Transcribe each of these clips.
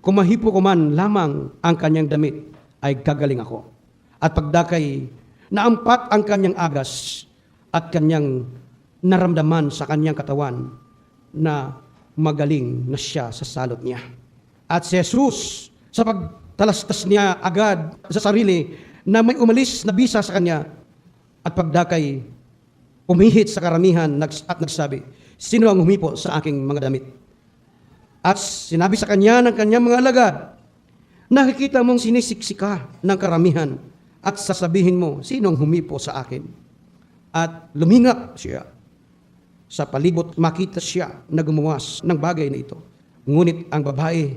Kung mahipo ko man lamang ang kanyang damit, ay gagaling ako. At pagdakay, naampat ang kanyang agas at kanyang naramdaman sa kanyang katawan na magaling na siya sa salot niya. At si Jesus, sa pagtalastas niya agad sa sarili na may umalis na bisa sa kanya, at pagdakay, umihit sa karamihan at nagsabi, sino ang humipo sa aking mga damit? At sinabi sa kanya ng kanyang mga alagad, nakikita mong sinisiksika ng karamihan at sasabihin mo, sinong humipo sa akin? At lumingap siya. Sa palibot makita siya na gumawas ng bagay na ito. Ngunit ang babae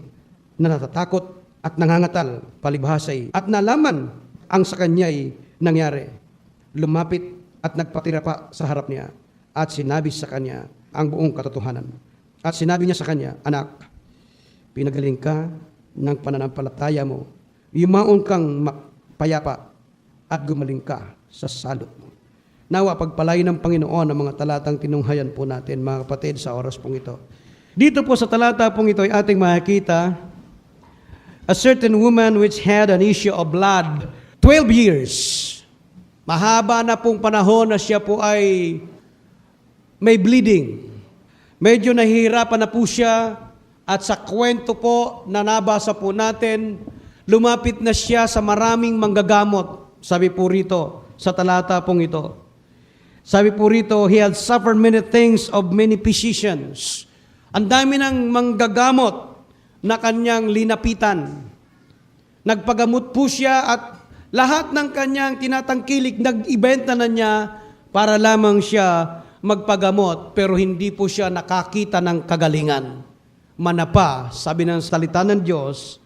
na natatakot at nangangatal palibhasay at nalaman ang sa kanya'y nangyari, lumapit at nagpatira pa sa harap niya at sinabi sa kanya ang buong katotohanan. At sinabi niya sa kanya, anak, pinagaling ka ng pananampalataya mo, yumaon kang payapa at gumaling ka sa salot mo. Nawa pagpalain ng Panginoon ang mga talatang tinunghayan po natin, mga kapatid, sa oras pong ito. Dito po sa talata pong ito ay ating makikita, a certain woman which had an issue of blood 12 years. Mahaba na pong panahon na siya po ay may bleeding. Medyo nahihirapan na po siya at sa kwento po na nabasa po natin, lumapit na siya sa maraming manggagamot. Sabi po rito sa talata pong ito. Sabi po rito, he had suffered many things of many physicians. Ang dami ng manggagamot na kanyang linapitan. Nagpagamot po siya at lahat ng kanyang tinatangkilik, nag-ibenta na niya para lamang siya magpagamot, pero hindi po siya nakakita ng kagalingan. Manapa, sabi ng salita ng Diyos,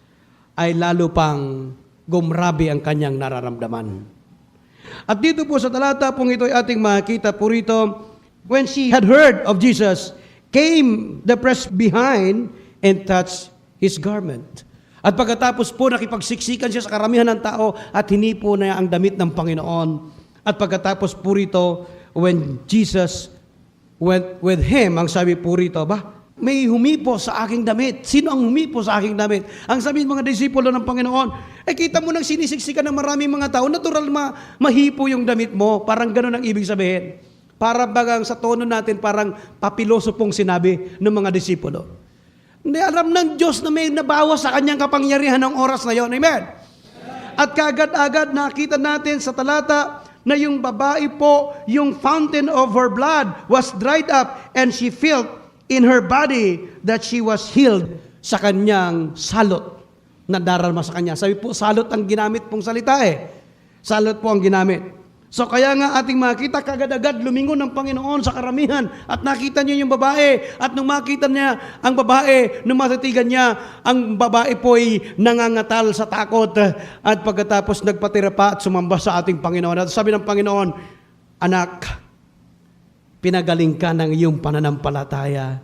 ay lalo pang gumrabi ang kanyang nararamdaman. At dito po sa talata pong ito ay ating makita po rito, when she had heard of Jesus, came the press behind and touched his garment. At pagkatapos po nakipagsiksikan siya sa karamihan ng tao at hinipo na ang damit ng Panginoon. At pagkatapos po rito, when Jesus went with him, ang sabi po rito, may humipo sa aking damit. Sino ang humipo sa aking damit? Ang sabi ng mga disipulo ng Panginoon, kita mo nang sinisiksikan ng maraming mga tao, natural mahipo yung damit mo. Parang ganun ang ibig sabihin. Para bagang sa tono natin, parang papiloso pong sinabi ng mga disipulo. Hindi, alam ng Diyos na may nabawas sa kanyang kapangyarihan ng oras na yon. Amen? At kaagad-agad nakita natin sa talata na yung babae po, yung fountain of her blood was dried up and she felt in her body that she was healed sa kanyang salot na darama sa kanya. Sabi po, salot ang ginamit pong salita Salot po ang ginamit. So kaya nga ating makita, kagad-agad lumingon ng Panginoon sa karamihan at nakita niya yung babae at nung makita niya ang babae, nung matitigan niya, ang babae po ay nangangatal sa takot at pagkatapos nagpatira pa at sumamba sa ating Panginoon. At sabi ng Panginoon, anak, pinagaling ka ng iyong pananampalataya,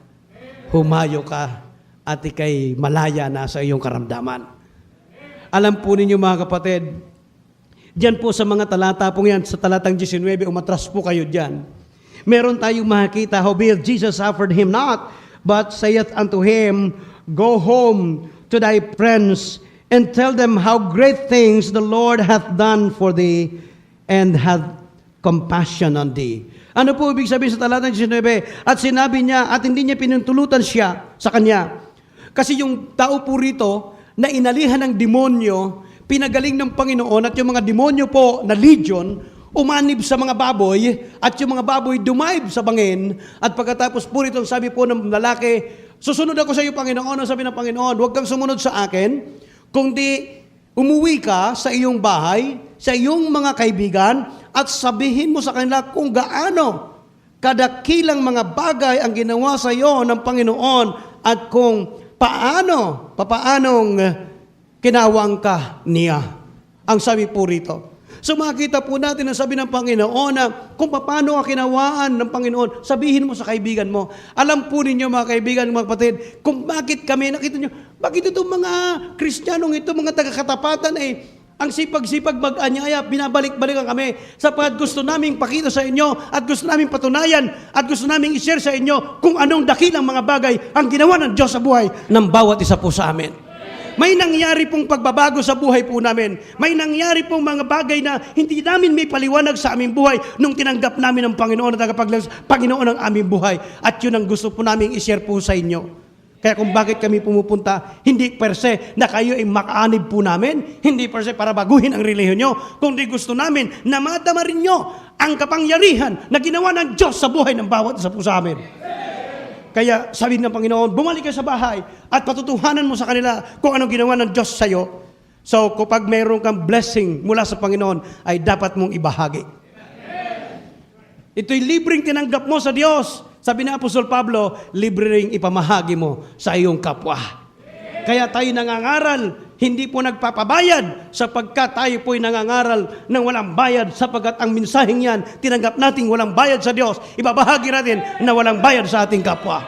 humayo ka at ikay malaya na sa iyong karamdaman. Alam po ninyo mga kapatid, diyan po sa mga talata po yan, sa talatang 19, umatras po kayo diyan. Meron tayong makikita, howbeit Jesus suffered him not, but saith unto him, go home to thy friends, and tell them how great things the Lord hath done for thee, and hath compassion on thee. Ano po ibig sabihin sa talatang 19? At sinabi niya, at hindi niya pinintulutan siya sa kanya. Kasi yung tao po rito, na inalihan ng demonyo, pinagaling ng Panginoon at yung mga demonyo po na legion, umanib sa mga baboy at yung mga baboy dumaib sa bangin at pagkatapos po rito, sabi po ng lalaki, susunod ako sa iyo Panginoon. Ang sabi ng Panginoon, huwag kang sumunod sa akin, kundi umuwi ka sa iyong bahay, sa iyong mga kaibigan at sabihin mo sa kanila kung gaano kadakilang mga bagay ang ginawa sa iyo ng Panginoon at kung paanong kinawang ka niya. Ang sabi po rito. So makita po natin ang sabi ng Panginoon na kung paano ang kinawaan ng Panginoon, sabihin mo sa kaibigan mo. Alam po ninyo mga kaibigan, mga kapatid, kung bakit kami, nakita nyo, bakit itong mga Kristiyanong ito, mga taga-katapatan ang sipag-sipag mag-anyaya, binabalik-balikan kami sapagkat gusto naming pakita sa inyo at gusto naming patunayan at gusto naming i-share sa inyo kung anong dakilang mga bagay ang ginawa ng Diyos sa buhay ng bawat isa po sa amin. May nangyari pong pagbabago sa buhay po namin. May nangyari pong mga bagay na hindi namin may paliwanag sa aming buhay nung tinanggap namin ang Panginoon at Panginoon ang aming buhay. At yun ang gusto po namin i-share po sa inyo. Kaya kung bakit kami pumupunta, hindi per se na kayo ay makaanib po namin, hindi per se para baguhin ang relihiyon nyo, kundi gusto namin na madama rin nyo ang kapangyarihan na ginawa ng Diyos sa buhay ng bawat isa po sa amin. Kaya sabi ng Panginoon, bumalik ka sa bahay at patutuhanan mo sa kanila kung anong ginawa ng Diyos sa iyo. So kapag mayroon kang blessing mula sa Panginoon, ay dapat mong ibahagi. Ito'y libreng tinanggap mo sa Diyos. Sabi ni Apostol Pablo, libre ring ipamahagi mo sa iyong kapwa. Kaya tayo nangangaral, hindi po nagpapabayad sapagkat tayo po'y nangangaral ng walang bayad sapagkat ang mensaheng yan, tinanggap nating walang bayad sa Diyos. Ibabahagi natin na walang bayad sa ating kapwa.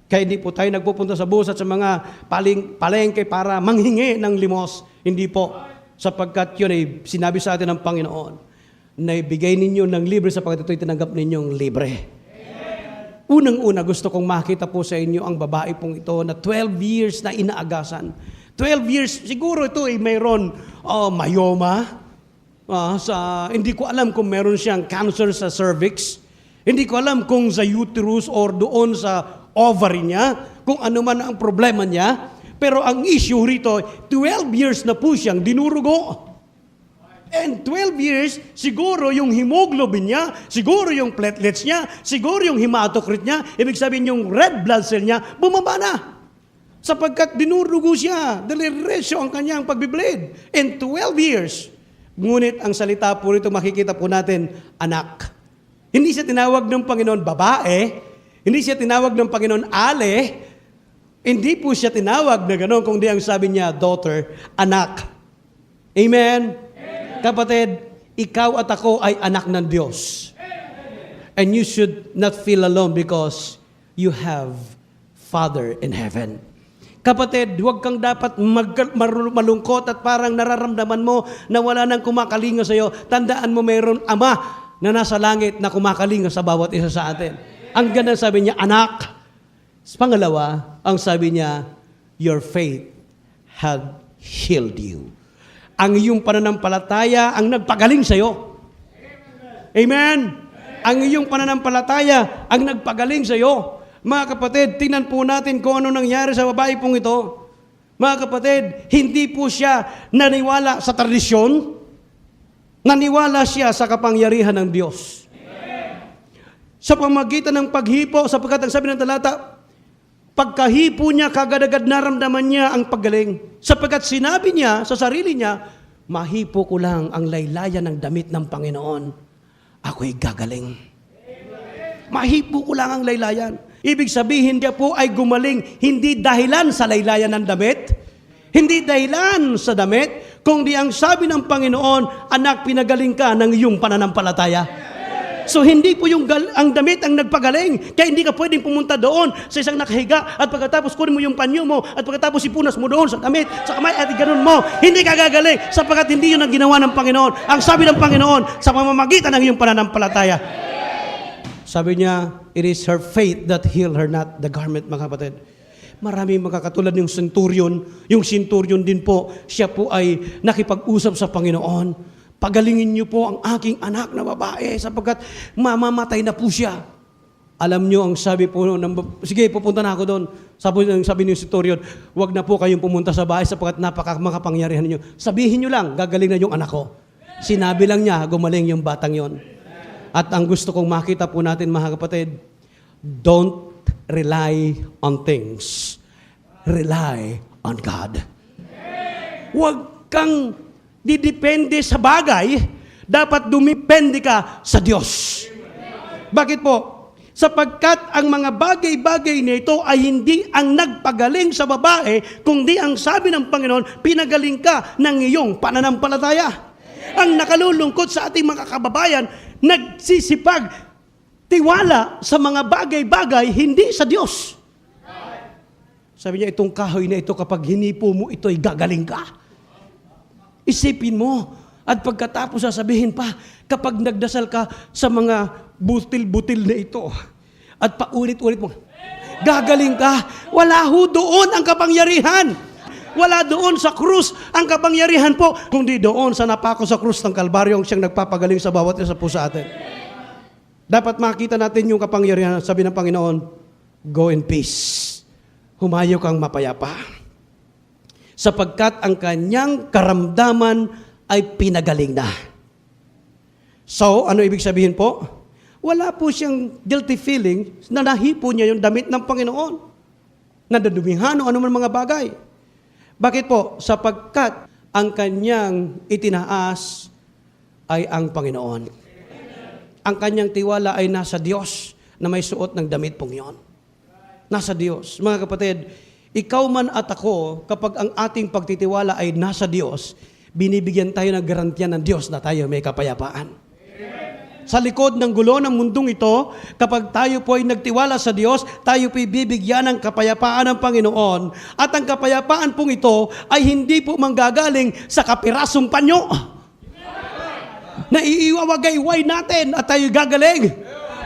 Kaya hindi po tayo nagpupunta sa bus at sa mga palengke para manghingi ng limos. Hindi po. Sapagkat yun ay sinabi sa atin ng Panginoon na ibigay ninyo ng libre sapagkat ito'y tinanggap ninyong libre. Unang-una gusto kong makita po sa inyo ang babae pong ito na 12 years na inaagasan. 12 years, siguro ito ay mayroon myoma. Hindi ko alam kung meron siyang cancer sa cervix. Hindi ko alam kung sa uterus or doon sa ovary niya, kung ano man ang problema niya. Pero ang issue rito, 12 years na po siyang dinurugo. And 12 years, siguro yung hemoglobin niya, siguro yung platelets niya, siguro yung hematocrit niya, ibig sabihin yung red blood cell niya, bumaba na. Sapagkat dinurugo siya, deliresyo ang kanyang pagbibled. In 12 years, ngunit ang salita po rito, makikita po natin, anak. Hindi siya tinawag ng Panginoon babae, hindi siya tinawag ng Panginoon ale, hindi po siya tinawag na gano'n, kundi ang sabi niya, daughter, anak. Amen? Kapatid, ikaw at ako ay anak ng Diyos. And you should not feel alone because you have Father in heaven. Kapatid, huwag kang dapat malungkot at parang nararamdaman mo na wala nang kumakalinga sa iyo. Tandaan mo mayroon Ama na nasa langit na kumakalinga sa bawat isa sa atin. Ang ganda sabi niya, anak. Pangalawa, ang sabi niya, your faith had healed you. Ang iyong pananampalataya ang nagpagaling sa iyo. Amen? Ang iyong pananampalataya ang nagpagaling sa iyo. Mga kapatid, tingnan po natin kung ano nangyari sa babae pong ito. Mga kapatid, hindi po siya naniwala sa tradisyon. Naniwala siya sa kapangyarihan ng Diyos. Sa pamagitan ng paghipo, sapagkat ang sabi ng talata, pagkahipo niya, kagad-agad naramdaman niya ang paggaling. Sapagkat sinabi niya sa sarili niya, mahipo ko lang ang laylayan ng damit ng Panginoon. Ako'y gagaling. Mahipo ko lang ang laylayan. Ibig sabihin niya po ay gumaling, hindi dahilan sa laylayan ng damit, hindi dahilan sa damit, kundi ang sabi ng Panginoon, anak, pinagaling ka ng iyong pananampalataya. So hindi po yung ang damit ang nagpagaling. Kaya hindi ka pwedeng pumunta doon sa isang nakahiga at pagkatapos kunin mo yung panyo mo at pagkatapos ipunas mo doon sa damit, sa kamay at ganun mo. Hindi ka gagaling sapagkat hindi yun ang ginawa ng Panginoon. Ang sabi ng Panginoon sa pamamagitan ng iyong pananampalataya. Sabi niya, it is her faith that healed her, not the garment, mga kapatid. Maraming makakatulad yung centurion. Yung centurion din po, siya po ay nakipag-usap sa Panginoon. Pagalingin niyo po ang aking anak na babae sapagkat mamamatay na po siya. Alam niyo ang sabi po, sige, pupunta na ako doon. Sabi niyo si Torion, huwag na po kayong pumunta sa bahay sapagkat makapangyarihan niyo. Sabihin niyo lang, gagaling na yung anak ko. Sinabi lang niya, gumaling yung batang yon. At ang gusto kong makita po natin, mga kapatid, don't rely on things. Rely on God. Huwag kang didepende sa bagay, dapat dumipende ka sa Diyos. Bakit po? Sapagkat ang mga bagay-bagay nito ay hindi ang nagpagaling sa babae, kundi ang sabi ng Panginoon, pinagaling ka ng iyong pananampalataya. Ang nakalulungkot sa ating mga kababayan, nagsisipag, tiwala sa mga bagay-bagay, hindi sa Diyos. Sabi niya, itong kahoy na ito, kapag hinipo mo, ito ay gagaling ka. Isipin mo, at pagkatapos sasabihin pa, kapag nagdasal ka sa mga butil-butil na ito, at paulit-ulit mo, gagaling ka, wala ho doon ang kapangyarihan. Wala doon sa krus ang kapangyarihan po, kundi doon sa napako sa krus ng Kalbaryo ang siyang nagpapagaling sa bawat isa po sa atin. Dapat makita natin yung kapangyarihan. Sabi ng Panginoon, go in peace. Humayo kang mapayapa. Sapagkat ang kanyang karamdaman ay pinagaling na. So, ano ibig sabihin po? Wala po siyang guilty feeling na nahipo niya yung damit ng Panginoon. Nadadumihan o anuman mga bagay. Bakit po? Sapagkat ang kanyang itinaas ay ang Panginoon. Ang kanyang tiwala ay nasa Diyos na may suot ng damit pong yon. Nasa Diyos. Mga kapatid, ikaw man at ako, kapag ang ating pagtitiwala ay nasa Diyos, binibigyan tayo ng garantiya ng Diyos na tayo may kapayapaan. Sa likod ng gulo ng mundong ito, kapag tayo po ay nagtiwala sa Diyos, tayo po bibigyan ng kapayapaan ng Panginoon. At ang kapayapaan pong ito ay hindi po manggagaling sa kapirasong panyo. Na iiwawagayway natin at tayo gagaling.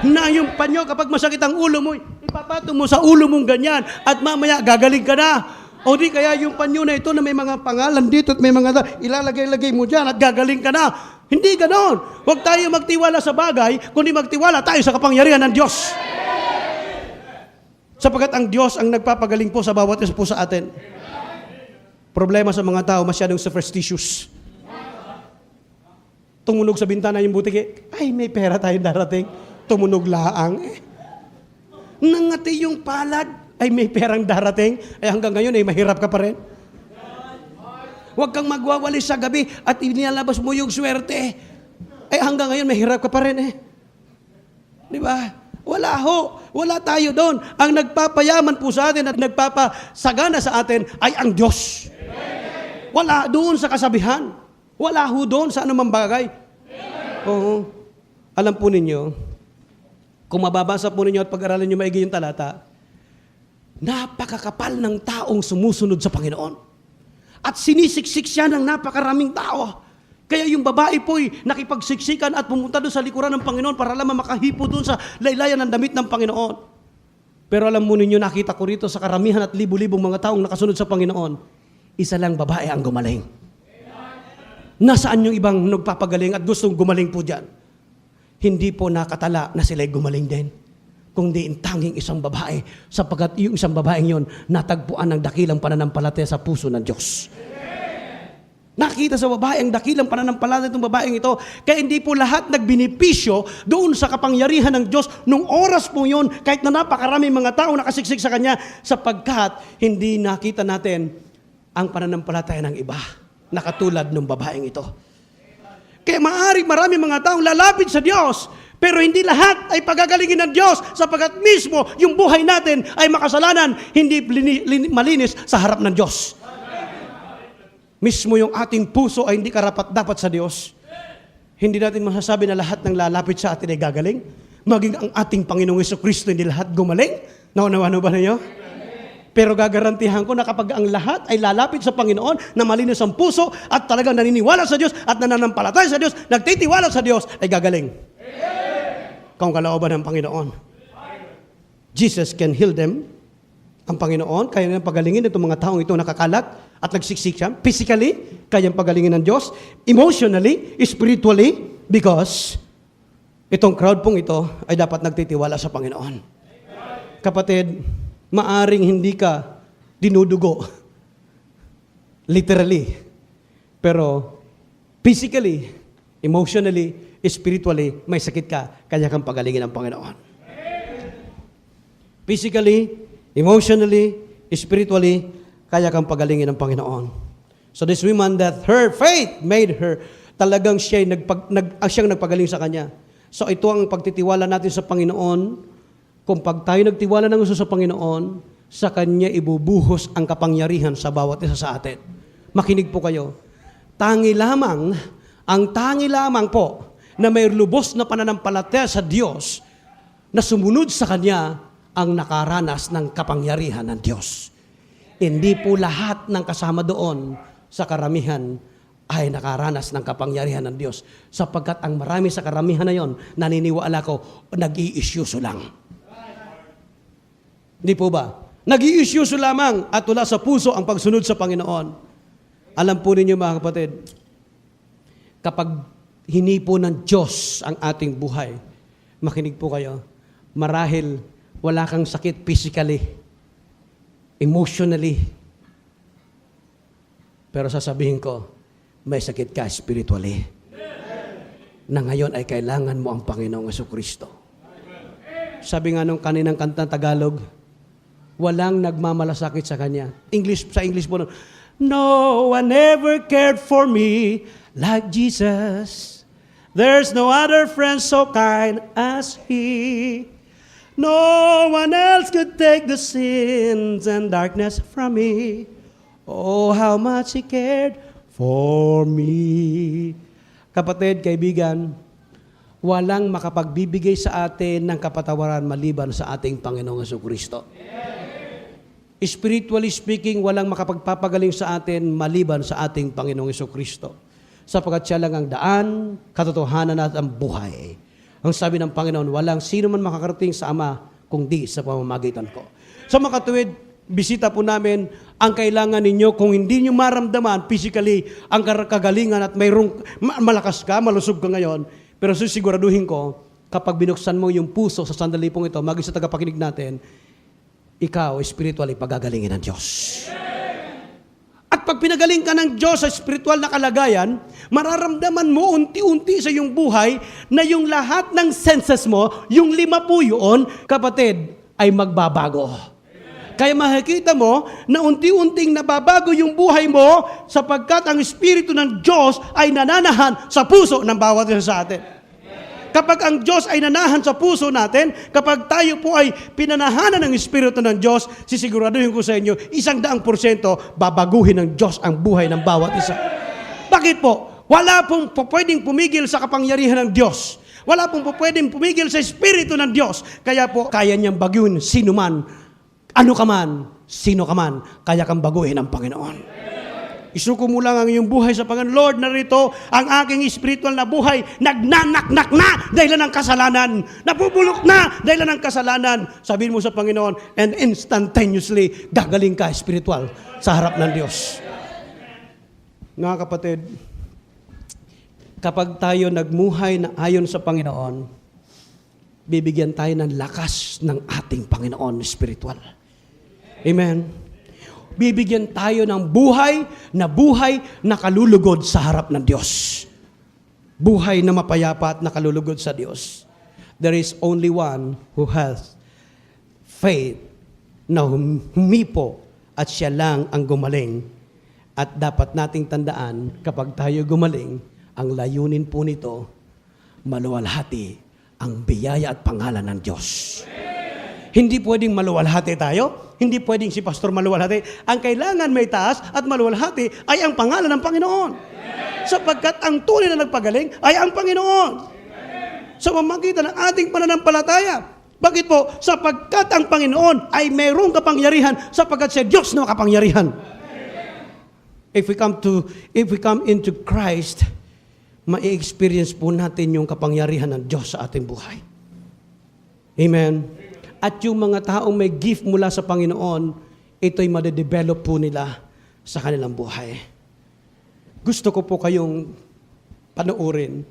Na yung panyo, kapag masakit ang ulo mo, ipapato mo sa ulo mong ganyan at mamaya gagaling ka na. O di kaya yung panyo na ito na may mga pangalan dito at may mga ilalagay-lagay mo dyan at gagaling ka na. Hindi ganon. Huwag tayo magtiwala sa bagay, kundi magtiwala tayo sa kapangyarihan ng Diyos. Sapagkat ang Diyos ang nagpapagaling po sa bawat isa po sa atin. Problema sa mga tao, masyadong superstitious. Tumunog sa bintana yung butiki, ay may pera tayong darating. Tumunog laang. Nangati yung palad, ay may perang darating. Ay hanggang ngayon ay mahirap ka pa rin. Huwag kang magwawalis sa gabi at inilalabas mo yung swerte. Eh hanggang ngayon, mahirap ka pa rin eh. Di ba? Wala ho. Wala tayo doon. Ang nagpapayaman po sa atin at nagpapasagana sa atin ay ang Diyos. Wala doon sa kasabihan. Wala ho doon sa anumang bagay. Oo. Alam po ninyo, kung mababasa po ninyo at pag-aralan nyo maigi yung talata, napakakapal ng taong sumusunod sa Panginoon. At sinisiksik siya ng napakaraming tao. Kaya yung babae po'y nakipagsiksikan at pumunta doon sa likuran ng Panginoon para lamang makahipo doon sa laylayan ng damit ng Panginoon. Pero alam mo ninyo, nakita ko rito sa karamihan at libu-libong mga taong nakasunod sa Panginoon, isa lang babae ang gumaling. Nasaan yung ibang nagpapagaling at gustong gumaling po dyan? Hindi po nakatala na sila'y gumaling din. Kundi tanging isang babae, sapagkat yung isang babaeng yon natagpuan ng dakilang pananampalataya sa puso ng Diyos. Nakita sa babae ang dakilang pananampalataya itong babaeng ito, kaya hindi po lahat nagbinipisyo doon sa kapangyarihan ng Diyos nung oras po yon, kahit na napakaraming mga tao nakasiksik sa Kanya, sapagkat hindi nakita natin ang pananampalataya ng iba, na katulad ng babaeng ito. Kaya maraming mga taong lalapit sa Diyos, pero hindi lahat ay pagagalingin ng Diyos sapagkat mismo yung buhay natin ay makasalanan, hindi malinis sa harap ng Diyos. Mismo yung ating puso ay hindi karapat-dapat sa Diyos. Hindi natin masasabi na lahat ng lalapit sa atin ay gagaling. Maging ang ating Panginoong Jesucristo, hindi lahat gumaling. Naunawa ba ninyo? Pero gagarantihan ko na kapag ang lahat ay lalapit sa Panginoon na malinis ang puso at talagang naniniwala sa Diyos at nananampalataya sa Diyos, nagtitiwala sa Diyos, ay gagaling. Kung kalooban ng Panginoon. Jesus can heal them. Ang Panginoon, kaya niyang pagalingin itong mga taong ito nakakalat at nagsiksik siya. Physically, kayang pagalingin ng Diyos. Emotionally, spiritually, because itong crowd pong ito ay dapat nagtitiwala sa Panginoon. Kapatid, maaring hindi ka dinudugo. Literally. Pero physically, emotionally, spiritually, may sakit ka, kanya kang pagalingin ng Panginoon. Physically, emotionally, spiritually, kaya kang pagalingin ng Panginoon. So this woman that her faith made her, talagang siyang nagpagaling sa kanya. So ito ang pagtitiwala natin sa Panginoon. Kung pag tayo nagtiwala ng gusto sa Panginoon, sa Kanya ibubuhos ang kapangyarihan sa bawat isa sa atin. Makinig po kayo. Ang tangi lamang po, na may lubos na pananampalataya sa Diyos, na sumunod sa Kanya, ang nakaranas ng kapangyarihan ng Diyos. Hindi po lahat ng kasama doon sa karamihan ay nakaranas ng kapangyarihan ng Diyos. Sapagkat ang marami sa karamihan na yon, naniniwala ko, nag-i-isyuso lang. Hindi po ba? Nag-i-issues lamang at wala sa puso ang pagsunod sa Panginoon. Alam po ninyo mga kapatid, kapag hinipo ng Diyos ang ating buhay, makinig po kayo, marahil wala kang sakit physically, emotionally, pero sasabihin ko, may sakit ka spiritually, na ngayon ay kailangan mo ang Panginoong Jesucristo. Sabi nga nung kaninang kantang Tagalog, walang nagmamalasakit sa Kanya. Sa English po, no one ever cared for me like Jesus. There's no other friend so kind as He. No one else could take the sins and darkness from me. Oh, how much He cared for me. Kapatid, kaibigan, walang makapagbibigay sa atin ng kapatawaran maliban sa ating Panginoong Jesucristo. Spiritually speaking, walang makapagpapagaling sa atin maliban sa ating Panginoong Jesucristo. Sapagkat siya lang ang daan, katotohanan at ang buhay. Ang sabi ng Panginoon, walang sino man makakarating sa Ama kundi sa pamamagitan ko. Sa mga katuwid, bisita po namin ang kailangan ninyo kung hindi nyo maramdaman physically ang kagalingan at mayroong malakas ka, malusog ka ngayon. Pero sisiguraduhin ko, kapag binuksan mo yung puso sa sandali pong ito, maging sa tagapakinig natin, ikaw, spiritually, pagagalingin ng Diyos. At pag pinagaling ka ng Diyos sa spiritual na kalagayan, mararamdaman mo unti-unti sa iyong buhay na yung lahat ng senses mo, yung 5 po yun, kapatid, ay magbabago. Kaya makikita mo na unti-unting nababago yung buhay mo sapagkat ang Espiritu ng Diyos ay nananahan sa puso ng bawat isa sa atin. Kapag ang Diyos ay nanahan sa puso natin, kapag tayo po ay pinanahanan ng Espiritu ng Diyos, sisiguraduhin ko sa inyo, 100% babaguhin ng Diyos ang buhay ng bawat isa. Bakit po? Wala pong pwedeng pumigil sa kapangyarihan ng Diyos. Wala pong pwedeng pumigil sa Espiritu ng Diyos. Kaya po, kaya niyang baguhin sino man, ano ka man, sino ka man, kaya kang baguhin ng Panginoon. Isuko mo lang ang iyong buhay sa Panginoon. Lord, narito ang aking spiritual na buhay. Nagnanaknak na dahil ng kasalanan. Napupulok na dahil ng kasalanan. Sabihin mo sa Panginoon, and instantaneously, gagaling ka spiritual sa harap ng Diyos. Mga kapatid, kapag tayo nagmuhay na ayon sa Panginoon, bibigyan tayo ng lakas ng ating Panginoon spiritual. Amen. Bibigyan tayo ng buhay na kalulugod sa harap ng Diyos. Buhay na mapayapa at nakalulugod sa Diyos. There is only one who has faith na humipo at siya lang ang gumaling. At dapat nating tandaan, kapag tayo gumaling, ang layunin po nito, maluwalhati ang biyaya at pangalan ng Diyos. Hindi pwedeng maluwalhati tayo. Hindi pwedeng si pastor maluwalhati. Ang kailangan may taas at maluwalhati ay ang pangalan ng Panginoon. Sapagkat ang tunay na nagpagaling ay ang Panginoon. Sa pamamagitan ng ating pananampalataya. Bakit po? Sapagkat ang Panginoon ay mayroong kapangyarihan sapagkat siya Diyos na makapangyarihan. If we come into Christ, ma-experience po natin yung kapangyarihan ng Diyos sa ating buhay. Amen. At yung mga taong may gift mula sa Panginoon, ito'y madedevelop po nila sa kanilang buhay. Gusto ko po kayong panoorin.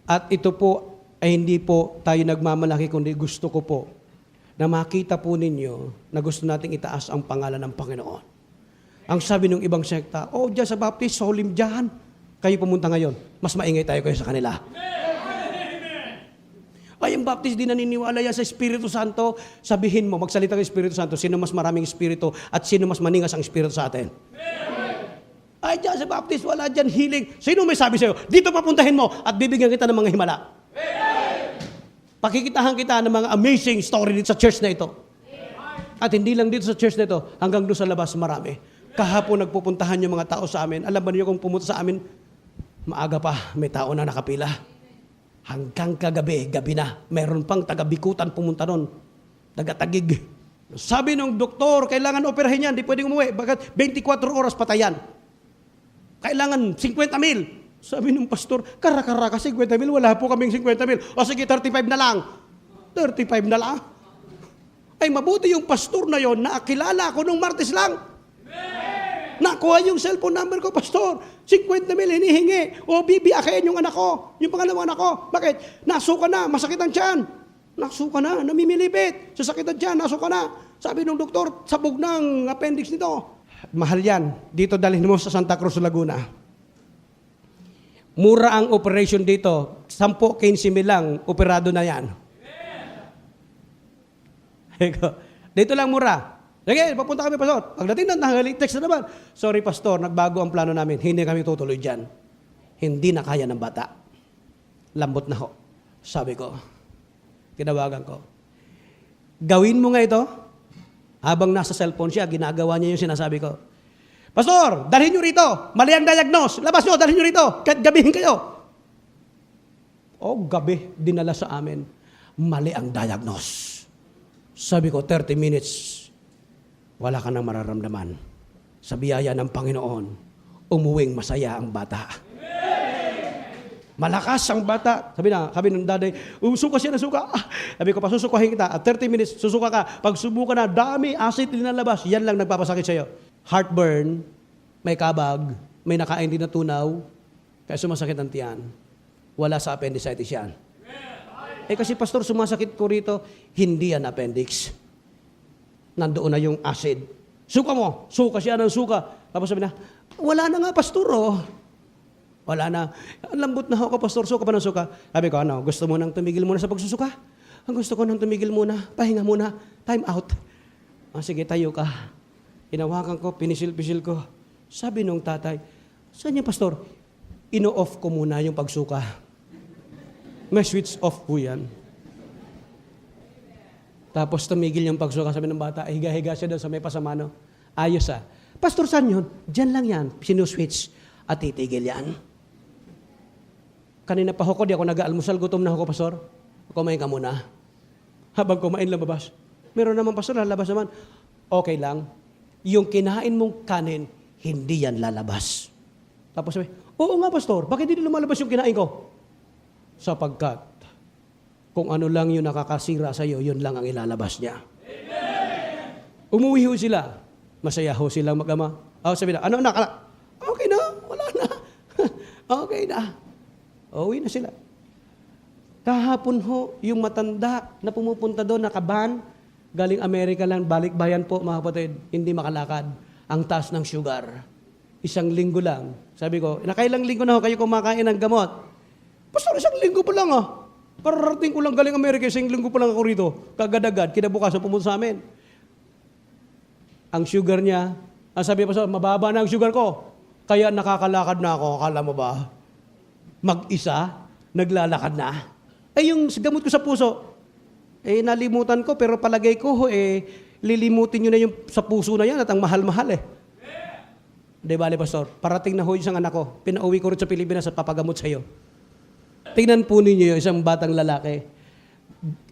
At ito po ay hindi po tayo nagmamalaki, kundi gusto ko po na makita po ninyo na gusto nating itaas ang pangalan ng Panginoon. Ang sabi ng ibang sekta, diyan sa Baptist, solim dyan. Kayo pumunta ngayon, mas maingay tayo kayo sa kanila. Ay, ang Baptist din naniniwala yan sa Espiritu Santo. Sabihin mo, magsalita ng Espiritu Santo, sino mas maraming Espiritu at sino mas maningas ang Espiritu sa atin? Ay, dyan sa Baptist, wala dyan healing. Sino may sabi sa'yo, dito papuntahin mo at bibigyan kita ng mga himala? Pakikitahan kita ng mga amazing story dito sa church na ito. At hindi lang dito sa church na ito, hanggang doon sa labas marami. Kahapon nagpupuntahan yung mga tao sa amin. Alam ba niyo kung pumunta sa amin, maaga pa, may tao na nakapila. Hanggang kagabi, gabi na, mayroon pang taga-Bikutan pumunta nun. Taga-Tagig. Sabi ng doktor, kailangan operahin yan, di pwedeng umuwi. Bakit 24 oras patayan? Kailangan 50,000. Sabi ng pastor, kara-kara ka 50,000, wala po kaming 50,000. O sige, 35 na lang. 35 na lang. ay mabuti yung pastor na yon na kilala ko nung Martes lang. Nakuha yung cellphone number ko, pastor. 50,000 hinihingi. O bibiyakin yung anak ko, yung pangalawang anak ko. Bakit? Nasuka na, masakit ang tiyan. Nasuka na, namimilipit. Sasakit ang tiyan, nasuka na. Sabi ng doktor, sabog ng appendix nito. Mahal yan. Dito dalhin mo sa Santa Cruz, Laguna. Mura ang operation dito. 10-15 mil lang, operado na yan. Dito lang mura. Sige, papunta kami, pastor. Pagdating ng tanghali, text na naman. Sorry, pastor, nagbago ang plano namin. Hindi kami tutuloy dyan. Hindi na kaya ng bata. Lambot na ho. Sabi ko, tinawagan ko. Gawin mo nga ito. Habang nasa cellphone siya, ginagawa niya yung sinasabi ko. Pastor, dalhin nyo rito. Mali ang diagnose. Labas nyo, dalhin nyo rito. Kahit gabihin kayo. O, gabi, dinala sa amin. Mali ang diagnose. Sabi ko, 30 minutes, wala ka nang mararamdaman. Sa biyaya ng Panginoon, umuwing masaya ang bata. Malakas ang bata. Sabi ng daday, suka siya na suka. Sabi ko, pasusukahin kita. At 30 minutes, susuka ka. Pag subukan na, dami, acid linalabas. Yan lang nagpapasakit sa'yo. Heartburn, may kabag, may nakain din na tunaw, kaya sumasakit ang tiyan. Wala sa appendicitis yan. Kasi pastor, sumasakit ko rito, hindi yan appendix. Nandoon na yung acid. Suka mo. Suka siya ng suka. Tapos sabi na, wala na nga pastor, oh. Wala na. Lambot na ako, pastor. Suka pa ng suka. Sabi ko, gusto mo nang tumigil muna sa pagsusuka? Ang gusto ko nang tumigil muna. Pahinga muna. Time out. Sige, tayo ka. Inawakan ko, pinisil-pisil ko. Sabi nung tatay, saan yung pastor? Ino-off ko muna yung pagsuka. May switch off po yan. Tapos tumigil yung pagsuka. Sabi ng bata, higa-higa siya doon sa may pasamano. Ayos ah. Pastor, saan yun? Diyan lang yan. Sinuswitch at titigil yan. Kanina pa ako, di ako nag-aalmusal. Gutom na ako, pastor. Kumain ka muna. Habang kumain, labas. Meron naman, pastor, lalabas naman. Okay lang. Yung kinain mong kanin, hindi yan lalabas. Tapos sabi, oo nga, pastor. Bakit hindi lumalabas yung kinain ko? Sapagkat, kung ano lang yung nakakasira sa'yo, yun lang ang ilalabas niya. Amen. Umuwi ho sila. Masaya ho silang mag-ama. Sabi na, ano anak? Okay na, wala na. Okay na. Uwi na sila. Kahapon ho, yung matanda na pumupunta doon, nakaban, galing Amerika lang, balik bayan po, mga kapatid, hindi makalakad. Ang taas ng sugar. 1 linggo lang. Sabi ko, nakailang linggo na ho kayo kumakain ng gamot? Pastor, 1 linggo pa lang ah. Pararating ko lang galing Amerika, 1 linggo pa lang ako rito. Kagad-agad, kinabukasan pumunta sa amin. Ang sugar niya, sabi pa sa mababa na ang sugar ko. Kaya nakakalakad na ako, akala mo ba? Mag-isa, naglalakad na. Yung gamot ko sa puso, nalimutan ko, pero palagay ko, lilimutin nyo na yung sa puso na yan at ang mahal-mahal eh. Di ba, pastor? Parating na ho isang anak ko. Pinauwi ko rin sa Pilipinas at papagamot sa iyo. Tingnan po ninyo yung isang batang lalaki.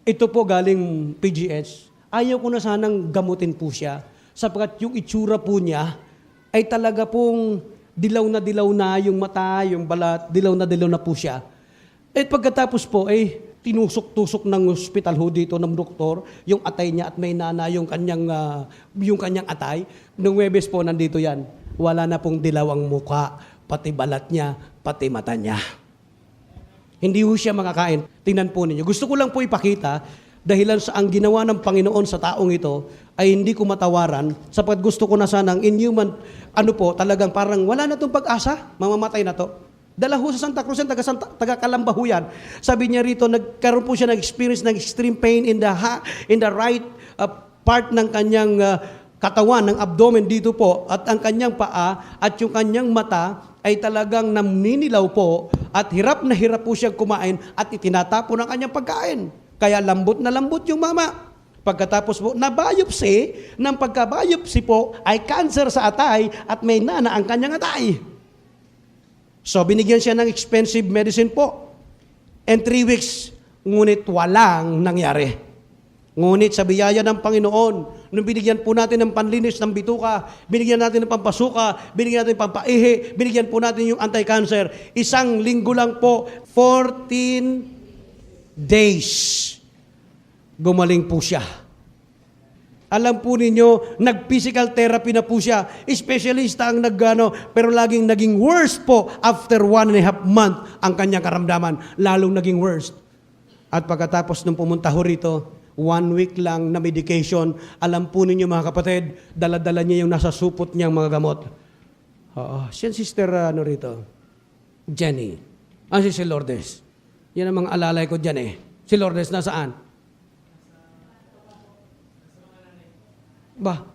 Ito po galing PGH. Ayaw ko na sanang gamutin po siya sapagkat yung itsura po niya ay talaga pong dilaw na yung mata, yung balat, dilaw na po siya. At pagkatapos po, tinusok-tusok ng hospital ho dito ng doktor, yung atay niya at may nana yung kanyang atay. Nung Webes po, nandito yan. Wala na pong dilaw ang muka, pati balat niya, pati mata niya. Hindi ho siya makakain. Tingnan po ninyo. Gusto ko lang po ipakita, dahilan sa ang ginawa ng Panginoon sa taong ito, ay hindi ko matawaran, sapagkat gusto ko na sanang inhuman, talagang parang wala na itong pag-asa, mamamatay na to. Dala ho sa Santa Cruz, taga Calamba ho yan. Sabi niya rito, nagkaroon po siya ng-experience ng extreme pain in the right part ng kanyang katawan, ng abdomen dito po, at ang kanyang paa, at yung kanyang mata, ay talagang namninilaw po at hirap na hirap po siyang kumain at itinatapon ang kanyang pagkain. Kaya lambot na lambot yung mama. Pagkatapos po, na-biopsy, ng pagka-biopsy po ay cancer sa atay at may nana ang kanyang atay. So binigyan siya ng expensive medicine po. And 3 weeks, ngunit walang nangyari. Ngunit sa biyaya ng Panginoon, nung binigyan po natin ng panlinis ng bituka, binigyan natin ng pampasuka, binigyan natin ng pampaihi, binigyan po natin yung anti-cancer, 1 linggo lang po, 14 days, gumaling po siya. Alam po ninyo, nag-physical therapy na po siya. Specialista ang pero laging naging worse po after 1.5 month ang kanyang karamdaman. Lalong naging worse. At pagkatapos nung pumunta ho rito, 1 week lang na medication, alam po ninyo mga kapatid, dala-dala niya yung nasa supot niyang mga gamot. Siya sister rito, Jenny. Si Lourdes. Yan ang mga alalay ko dyan Si Lourdes nasaan?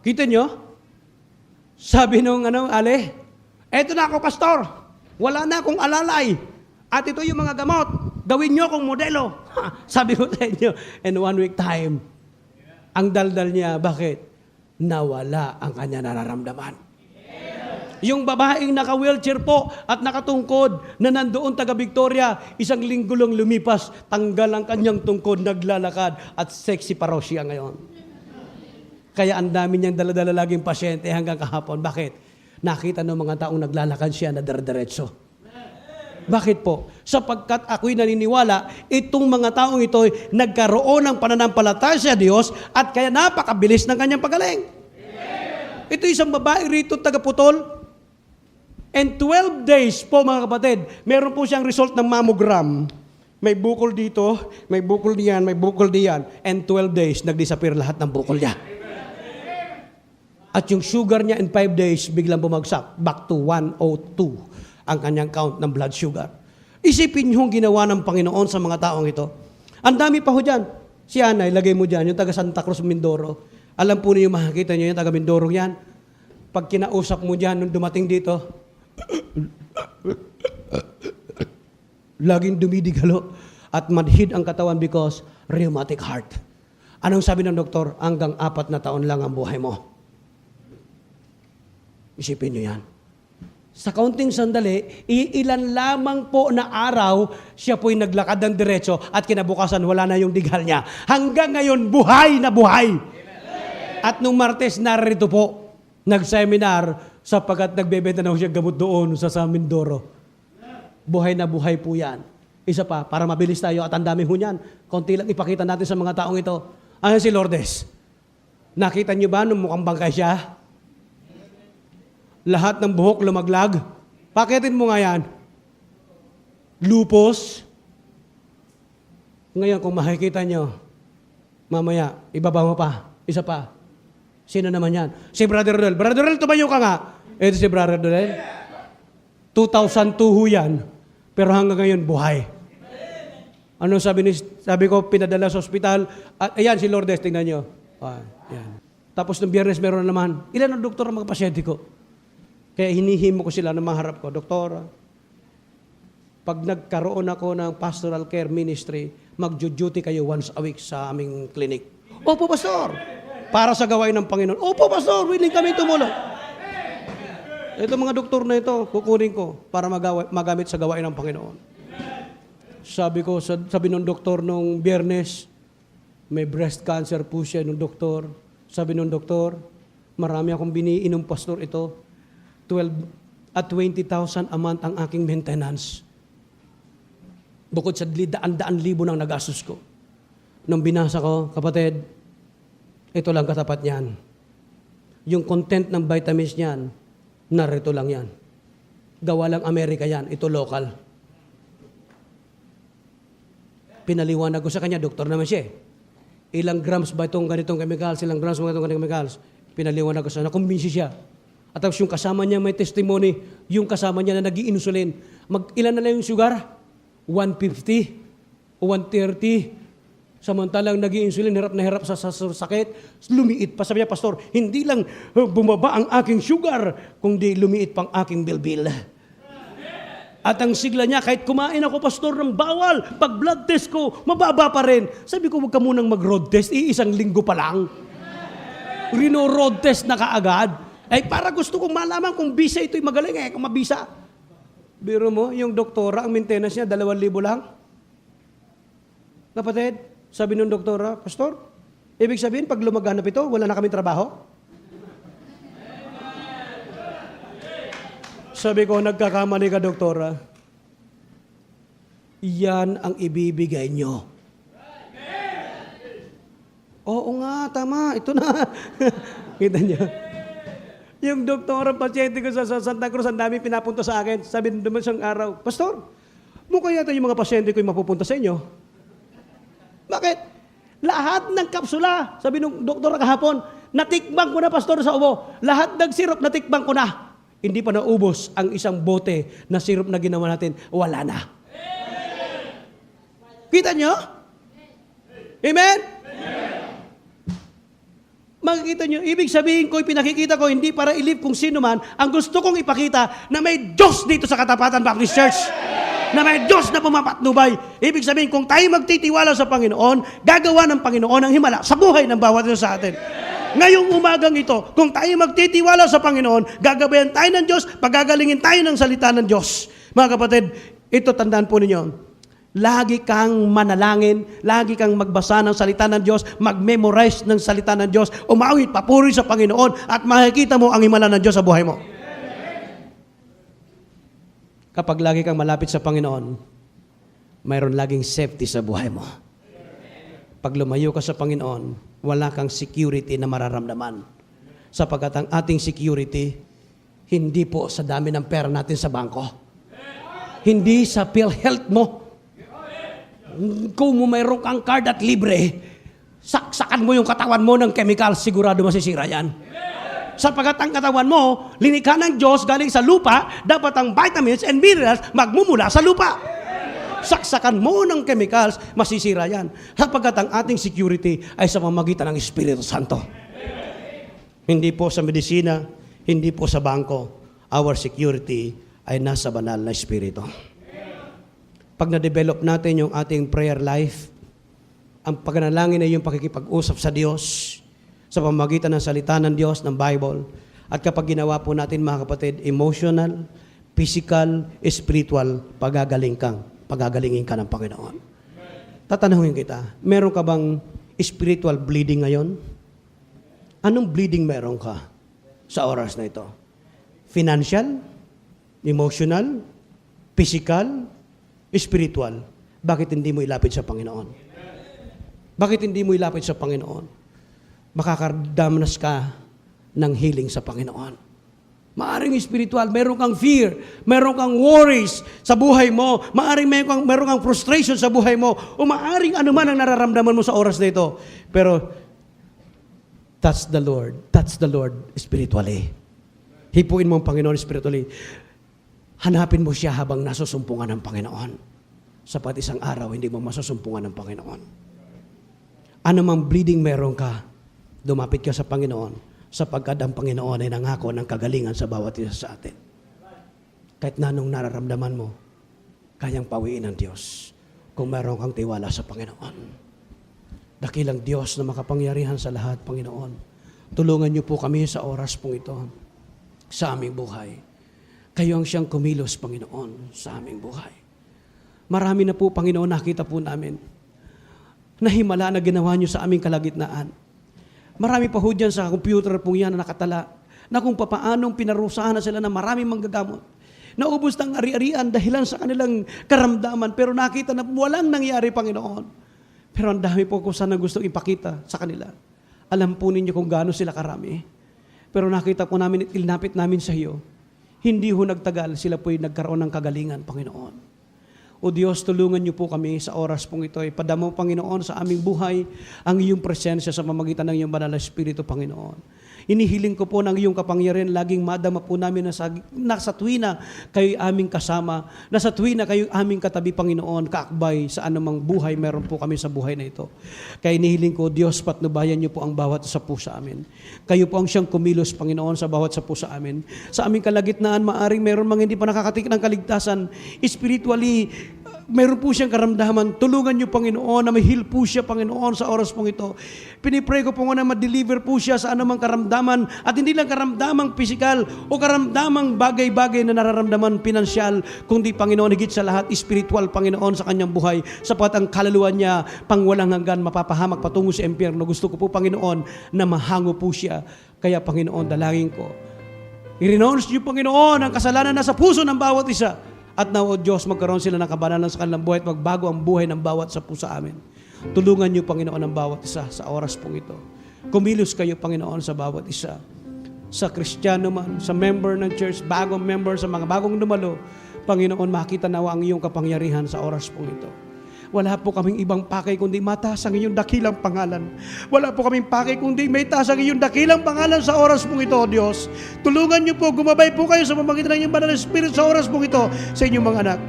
Kita nyo? Sabi nung Ale, eto na ako, pastor. Wala na akong alalay. At ito yung mga gamot. Gawin nyo akong modelo. Sabi ko sa inyo. And 1 week time, ang daldal niya, bakit? Nawala ang kanya nararamdaman. Yung babaeng naka-wheelchair po at nakatungkod na nandoon taga Victoria, 1 linggo lang lumipas, tanggal ang kanyang tungkod, naglalakad at sexy pa raw siya ngayon. Kaya ang dami niyang dala-dala laging pasyente hanggang kahapon. Bakit? Nakita ng mga taong naglalakad siya na dire-diretso. Bakit po? Sapagkat ako'y naniniwala, itong mga taong ito nagkaroon ng pananampalataya sa Diyos at kaya napakabilis ng kanyang pagaling. Ito isang babae rito, taga-Putol. And 12 days po mga kapatid, meron po siyang result ng mammogram. May bukol dito, may bukol diyan, may bukol diyan. And 12 days, nag-disappear lahat ng bukol niya. At yung sugar niya in 5 days, biglang bumagsak. Back to 102 ang kanyang count ng blood sugar. Isipin niyo yung ginawa ng Panginoon sa mga taong ito. Ang dami pa ho dyan. Si Ana, ilagay mo dyan, yung taga Santa Cruz, Mindoro. Alam po niyo, makikita niyo yung taga Mindoro yan. Pag kinausap mo dyan, nung dumating dito, laging dumidigalo at manhid ang katawan because rheumatic heart. Anong sabi ng doktor? Hanggang 4 na taon lang ang buhay mo. Isipin nyo yan. Sa kaunting sandali, iilan lamang po na araw, siya po'y naglakad ng diretso at kinabukasan wala na yung dighal niya. Hanggang ngayon, buhay na buhay. At nung Martes, narito po, nag-seminar sapagkat nagbebenta na siya gamot doon sa Mindoro. Buhay na buhay po yan. Isa pa, para mabilis tayo at ang dami ho niyan. Konti lang ipakita natin sa mga taong ito. Si Lourdes. Nakita niyo ba nung mukhang bangkay siya? Lahat ng buhok lumaglag. Pakitin mo nga yan. Lupus. Ngayon kung makikita nyo, mamaya, ibaba mo pa. Isa pa. Sino naman yan? Si Brother Rodel. Brother Rodel, tumayo ka nga. Ito si Brother Rodel. 2002 ho yan. Pero hanggang ngayon, buhay. Ano sabi ko, pinadala sa ospital. At ayan, si Lourdes, tingnan nyo. Yan. Tapos ng Biyernes, meron na naman. Ilan ang doktor ang mga pasyente ko? Kaya hinihimo ko sila na maharap ko, Doktora, pag nagkaroon ako ng pastoral care ministry, mag-duty kayo once a week sa aming clinic. Opo, Pastor! Para sa gawain ng Panginoon. Opo, Pastor! Willing kami tumulong. Ito mga doktor na ito, kukunin ko para magamit sa gawain ng Panginoon. Sabi ng doktor nung Biyernes, may breast cancer po siya nung doktor. Sabi ng doktor, marami akong biniinom, Pastor, ito. 12 at 20,000 a month ang aking maintenance. Bukod sa daan-daan libo ng nagastos ko. Nung binasa ko, kapatid, ito lang katapat niyan. Yung content ng vitamins niyan, narito lang yan. Gawa lang Amerika yan, ito local. Pinaliwanag ko sa kanya, doktor naman siya. Ilang grams ba itong ganitong chemicals, ilang grams ba itong ganitong chemicals. Pinaliwanag ko sa kanya, nakumbinsi siya. At tapos yung kasama niya may testimony, yung kasama niya na nag-i-insulin. Ilan na lang yung sugar? 150 o 130. Samantalang nag-i-insulin, hirap na hirap sa sakit. Lumiit pa. Sabi niya, Pastor, hindi lang bumaba ang aking sugar, kundi lumiit pang aking bilbil. At ang sigla niya, kahit kumain ako, Pastor, ng bawal, pag blood test ko, mababa pa rin. Sabi ko, huwag ka munang mag-road test, 1 linggo pa lang. Rino-road test na kaagad. Para gusto kong malaman kung bisa ito'y magaling kung mabisa. Biro mo, yung doktora, ang maintenance niya, 2,000 lang. Kapatid, sabi ng doktora, Pastor, ibig sabihin, pag lumaganap ito, wala na kaming trabaho? Sabi ko, nagkakamali ka, doktora. Yan ang ibibigay nyo. Oo nga, tama. Ito na. Kita niyo? Yung doktor, ang pasyente ko sa Santa Cruz, ang dami pinapunta sa akin. Sabi naman siyang araw, Pastor, mukha yata yung mga pasyente ko yung mapupunta sa inyo. Bakit? Lahat ng kapsula, sabi nung doktor kahapon, natikbang ko na, Pastor, sa ubo. Lahat ng syrup, natikbang ko na. Hindi pa naubos ang isang bote na syrup na ginawa natin. Wala na. Kita nyo? Amen? Makikita nyo, ibig sabihin ko, pinakikita ko, hindi para ilip kung sino man, ang gusto kong ipakita na may Diyos dito sa Katapatan Baptist Church. Na may Diyos na pumapatnubay. Ibig sabihin, kung tayo magtitiwala sa Panginoon, gagawa ng Panginoon ang himala sa buhay ng bawat isa sa atin. Ngayong umagang ito, kung tayo magtitiwala sa Panginoon, gagabayan tayo ng Diyos, pagagalingin tayo ng salita ng Diyos. Mga kapatid, ito tandaan po ninyo. Lagi kang manalangin, lagi kang magbasa ng salita ng Diyos, mag-memorize ng salita ng Diyos, umawit, papuri sa Panginoon, at makikita mo ang himala ng Diyos sa buhay mo. Kapag lagi kang malapit sa Panginoon, mayroon laging safety sa buhay mo. Pag lumayo ka sa Panginoon, wala kang security na mararamdaman. Sapagkat ang ating security, hindi po sa dami ng pera natin sa bangko. Hindi sa PhilHealth mo. Kung mayroon kang card at libre, saksakan mo yung katawan mo ng chemical, sigurado masisira yan. Sapagkat ang katawan mo, linikha ng Diyos galing sa lupa, dapat ang vitamins and minerals magmumula sa lupa. Saksakan mo ng chemicals, masisira yan. Sapagkat ang ating security ay sa pamamagitan ng Espiritu Santo. Hindi po sa medisina, hindi po sa bangko. Our security ay nasa banal na Espiritu. Pag na-develop natin yung ating prayer life, ang pagnanalangin ay yung pakikipag-usap sa Diyos, sa pamamagitan ng salita ng Diyos, ng Bible. At kapag ginawa po natin, mga kapatid, emotional, physical, spiritual, pagagalingin ka ng Panginoon. Tatanungin kita, meron ka bang spiritual bleeding ngayon? Anong bleeding meron ka sa oras na ito? Financial? Emotional? Physical? Spiritual? Bakit hindi mo ilapit sa Panginoon? Bakit hindi mo ilapit sa Panginoon? Makakadanas ka ng healing sa Panginoon. Maaring spiritual, meron kang fear, meron kang worries sa buhay mo, maaring meron kang frustration sa buhay mo, o maaring anuman ang nararamdaman mo sa oras na ito. Pero, that's the Lord spiritually. Hipuin mo ang Panginoon spiritually. Hanapin mo siya habang nasusumpungan ng Panginoon. Sapat isang araw, hindi mo masusumpungan ng Panginoon. Ano mang bleeding meron ka, dumapit ka sa Panginoon, sapagkat ang Panginoon ay nangako ng kagalingan sa bawat isa sa atin. Kahit na anong nararamdaman mo, kayang pawiin ng Diyos kung meron kang tiwala sa Panginoon. Dakilang Diyos na makapangyarihan sa lahat, Panginoon. Tulungan niyo po kami sa oras pong ito, sa aming buhay. Kayo ang siyang kumilos, Panginoon, sa aming buhay. Marami na po, Panginoon, nakita po namin na himala na ginawa niyo sa aming kalagitnaan. Marami pa ho dyan sa computer pong yan na nakatala na kung papaanong pinarusahan na sila na maraming manggagamot. Naubos ng ari-arian dahilan sa kanilang karamdaman, pero nakita na walang nangyari, Panginoon. Pero ang dami po kung saan na gusto ipakita sa kanila. Alam po ninyo kung gaano sila karami. Pero nakita po namin, ilapit namin sa iyo. Hindi ho nagtagal, sila po'y nagkaroon ng kagalingan, Panginoon. O Diyos, tulungan niyo po kami sa oras pong ito. Ipadamo, Panginoon, sa aming buhay ang iyong presensya sa pamamagitan ng iyong banal na Espiritu, Panginoon. Inihiling ko po ng iyong kapangyarihan, laging madama po namin na sa tuwina kayo aming kasama, na sa tuwina kayo aming katabi, Panginoon, kaakbay sa anumang buhay meron po kami sa buhay na ito. Kaya inihiling ko, Diyos, patnubayan niyo po ang bawat sa puso amin. Kayo po ang siyang kumilos, Panginoon, sa bawat sa puso amin. Sa aming kalagitnaan, maaring meron mga hindi pa nakakatik ng kaligtasan, spiritually, meron po siyang karamdaman. Tulungan niyo, Panginoon, na may heal po siya, Panginoon, sa oras pong ito. Pinipray ko po na ma-deliver po siya sa anumang karamdaman, at hindi lang karamdamang pisikal o karamdamang bagay-bagay na nararamdaman pinansyal, kundi, Panginoon, higit sa lahat, spiritual, Panginoon, sa kanyang buhay, sapat ang kaluluwa niya pang walang hanggan mapapahamak patungo sa impyerno. Gusto ko po, Panginoon, na mahango po siya. Kaya, Panginoon, dalangin ko, i-renounce niyo, Panginoon, ang kasalanan na sa puso ng bawat isa. At now, O Diyos, magkaroon sila ng kabanalan sa kanilang buhay at magbago ang buhay ng bawat sa puso amin. Tulungan niyo, Panginoon, ang bawat isa sa oras pong ito. Kumilos kayo, Panginoon, sa bawat isa. Sa Kristiyano man, sa member ng church, bagong member, sa mga bagong dumalo, Panginoon, makita nawa ang iyong kapangyarihan sa oras pong ito. Wala po kaming ibang pakay kundi mataas ang iyong dakilang pangalan. Wala po kaming pakay kundi may taas ang iyong dakilang pangalan sa oras pong ito, O Diyos. Tulungan niyo po, gumabay po kayo sa pamamagitan ng iyong banal na Espiritu sa oras pong ito sa inyong mga anak.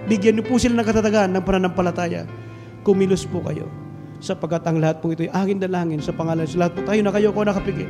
Bigyan niyo po sila ng katatagan ng pananampalataya. Kumilos po kayo, sapagkat ang lahat po ito ay aking dalangin sa pangalan sa lahat po tayo na kayo ko nakapigil.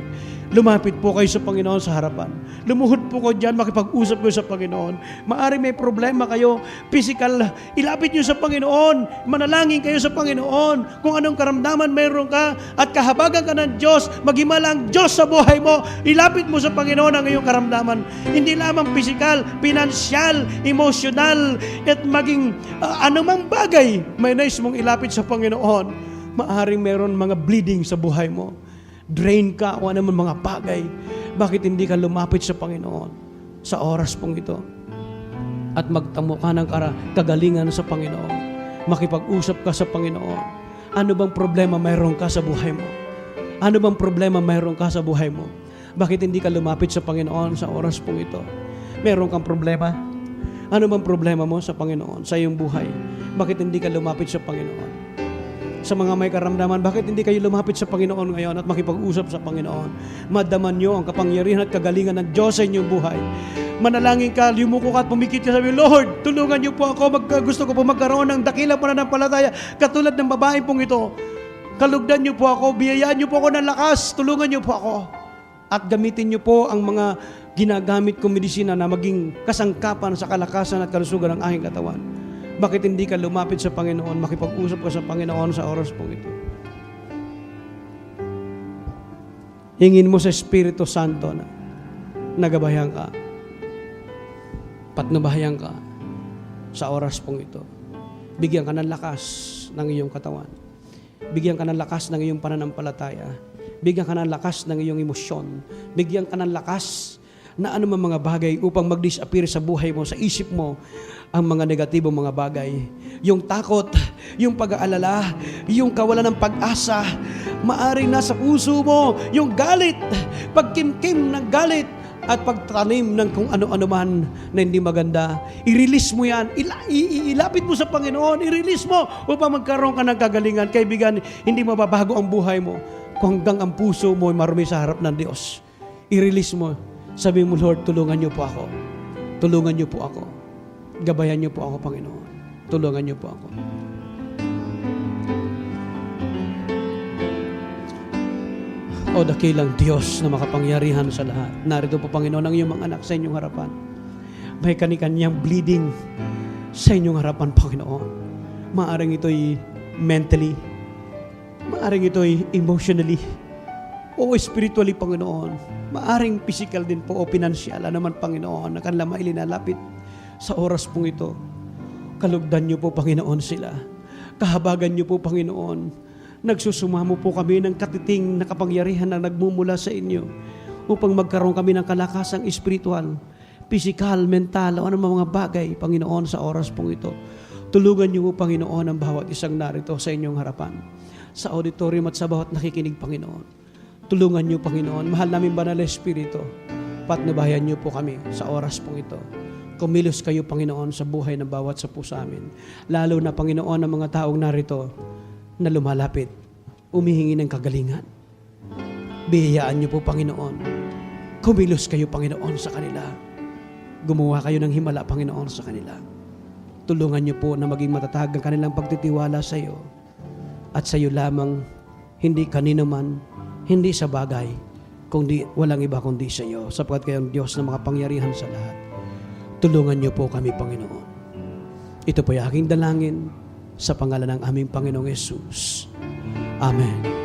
Lumapit po kayo sa Panginoon sa harapan. Lumuhod po ko dyan, makipag-usap kayo sa Panginoon. Maari may problema kayo, physical, ilapit nyo sa Panginoon. Manalangin kayo sa Panginoon. Kung anong karamdaman mayroon ka at kahabagan ka ng Diyos, maghimala ang Diyos sa buhay mo, ilapit mo sa Panginoon ang iyong karamdaman. Hindi lamang physical, financial, emotional, at maging anumang bagay, may nais mong ilapit sa Panginoon. Maaring meron mga bleeding sa buhay mo. Drain ka o ano man mga bagay. Bakit hindi ka lumapit sa Panginoon sa oras pong ito? At magtamo ka ng kagalingan sa Panginoon. Makipag-usap ka sa Panginoon. Ano bang problema mayroon ka sa buhay mo? Ano bang problema mayroon ka sa buhay mo? Bakit hindi ka lumapit sa Panginoon sa oras pong ito? Meron kang problema? Ano bang problema mo sa Panginoon, sa iyong buhay? Bakit hindi ka lumapit sa Panginoon? Sa mga may karamdaman, bakit hindi kayo lumapit sa Panginoon ngayon at makipag-usap sa Panginoon? Madaman nyo ang kapangyarihan at kagalingan ng Diyos sa inyong buhay. Manalangin ka, yumuko ka at pumikit ka, sabi, Lord, tulungan niyo po ako, gusto ko po magkaroon ng dakilang pananampalataya katulad ng babae pong ito. Kalugdan niyo po ako, biyayaan niyo po ako ng lakas, tulungan niyo po ako. At gamitin niyo po ang mga ginagamit kong medisina na maging kasangkapan sa kalakasan at kalusugan ng aking katawan. Bakit hindi ka lumapit sa Panginoon, makipag-usap ka sa Panginoon sa oras pong ito? Hingin mo sa Espiritu Santo na nagabayan ka, patnubayan ka sa oras pong ito. Bigyan ka ng lakas ng iyong katawan. Bigyan ka ng lakas ng iyong pananampalataya. Bigyan ka ng lakas ng iyong emosyon. Bigyan ka ng lakas na anumang mga bagay upang mag-disappear sa buhay mo, sa isip mo, ang mga negatibong mga bagay. Yung takot, yung pag-aalala, yung kawalan ng pag-asa, maaring nasa puso mo, yung galit, pagkimkim ng galit, at pagtanim ng kung ano-ano man na hindi maganda. I-release mo yan. Ilapit mo sa Panginoon. I-release mo upang magkaroon ka ng kagalingan. Kaibigan, hindi mababago ang buhay mo kung hanggang ang puso mo ay marumi sa harap ng Diyos. I-release mo. Sabi mo, Lord, tulungan niyo po ako. Tulungan niyo po ako. Gabayan niyo po ako, Panginoon. Tulungan niyo po ako. O dakilang Diyos na makapangyarihan sa lahat. Narito po, Panginoon, ang iyong mga anak sa inyong harapan. May kanikanyang bleeding sa inyong harapan, Panginoon. Maaring ito'y mentally, maaring ito'y emotionally, o spiritually, Panginoon. Maaring physical din po o financial naman, Panginoon, na kanila mailinalapit sa oras pong ito. Kalugdan niyo po, Panginoon, sila. Kahabagan niyo po, Panginoon. Nagsusumamo po kami ng katiting na kapangyarihan na nagmumula sa inyo upang magkaroon kami ng kalakasang espiritual, physical, mental, o anumang mga bagay, Panginoon, sa oras pong ito. Tulungan niyo po, Panginoon, ang bawat isang narito sa inyong harapan, sa auditorium at sa bawat nakikinig, Panginoon. Tulungan niyo, Panginoon. Mahal namin Banal na Espiritu, patnubayan niyo po kami sa oras pong ito. Kumilos kayo, Panginoon, sa buhay ng bawat sa puso amin. Lalo na, Panginoon, ang mga taong narito na lumalapit, umihingi ng kagalingan. Biyayaan niyo po, Panginoon. Kumilos kayo, Panginoon, sa kanila. Gumawa kayo ng himala, Panginoon, sa kanila. Tulungan niyo po na maging matatag ang kanilang pagtitiwala sa iyo. At sa iyo lamang, hindi kanino man, hindi sa bagay, kundi walang iba kundi sa iyo. Sapagkat kayo ang Diyos na makapangyarihan sa lahat. Tulungan niyo po kami, Panginoon. Ito po ay aking dalangin sa pangalan ng aming Panginoong Yesus. Amen.